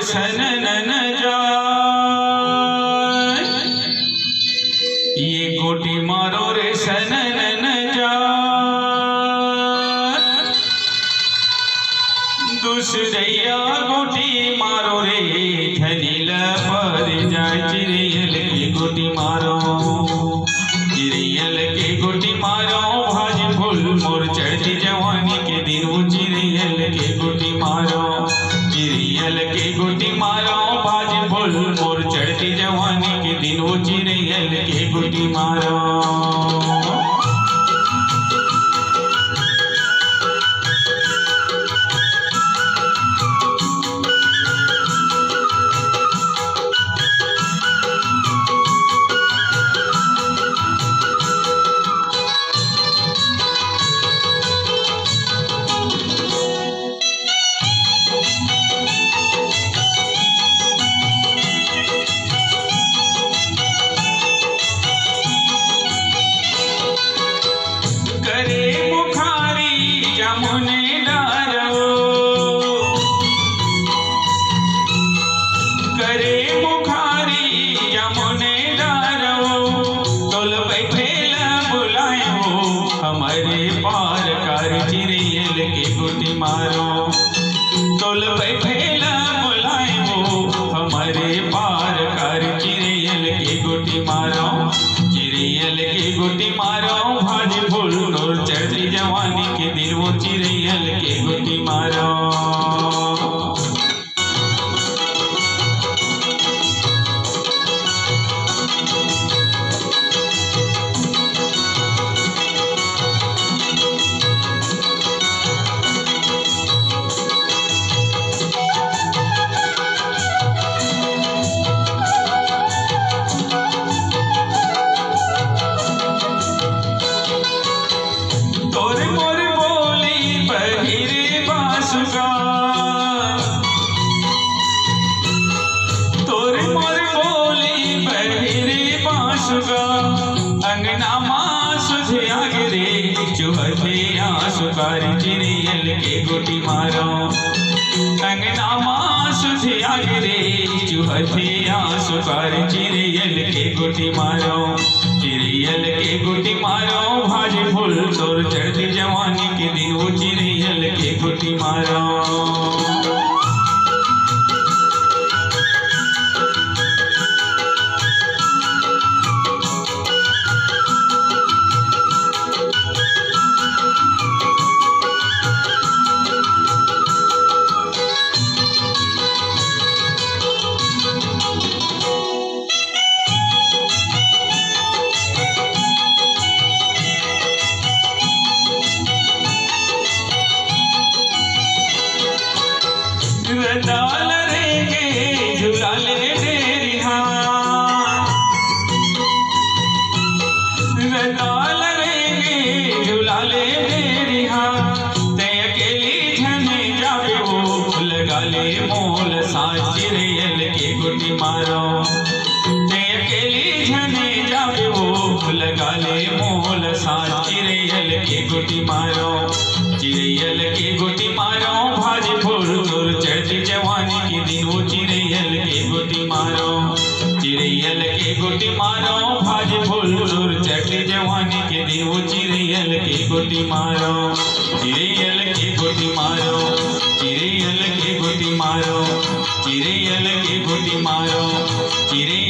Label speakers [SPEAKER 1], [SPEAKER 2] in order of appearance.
[SPEAKER 1] सनन जाए, ये गोटी मारो रे सनन जाए, दूसरैया गोटी मारो रे धनील पर जाए। चिड़ैयल की गोटी मारो, चिड़ैयल की गोटी मारो, भाज फूल मोर चढ़ती जवानी के दिन वो चिड़ैयल की गोटी मारो, चिड़ैयल की गोटी मारो, भाज फूल मोर चढ़ती जवानी के दिन वो चिड़ैयल की गोटी मारो। करे बुखारी जमुने डारो, करे बुखारी जमुने डारो, तोल बैठेल बुलाए हो हमारे पार कर। चिड़ैयल की गोटी मारो, तोल बैठेल बुलाए हो हमारे पार कर। चिड़ैयल की गोटी मारो, चिड़ैयल की गोटी मारो, भाज फूल और चढ़ती जवानी के दिन वो चिड़ैयल की गोटी मारो। तोर मोर बोली बहिरे बांसुगा, तोर मोर बोली बहिरे बांसुगा, अंगना माँ सुधिया गिरे चुहते आंसुकार। चिड़ैयल की गोटी मारो, अंगना माँ सुधिया गिरे चुहते आंसुकार। चिड़ैयल की गोटी मारो, चिड़ैयल की गोटी मारो, भाज फूल तोर चढ़ती जवानी के दिन वो चिड़ैयल की गोटी मारो। रताल रेंगे झुलाले डेरिहा, रताल रेंगे झुलाले डेरिहा, ते अकेली झने जावे वो लगा ले मोल साथ। चिड़ैयल की गोटी मारो, ते अकेली झने जावे वो लगा ले मोल साथ। चिड़ैयल की गोटी मारो, चिड़ैयल की गोटी मारो, भाज फूल तोर चढ़ती जवानी के दिन वो चिड़ैयल की गोटी मारो, चिड़ैयल की गोटी मारो, भाज फूल तोर चढ़ती जवानी के दिन वो चिड़ैयल की गोटी मारो, चिड़ैयल की गोटी मारो, चिड़ैयल की गोटी मारो, चिड़ैयल की गोटी मारो, चिड़ैयल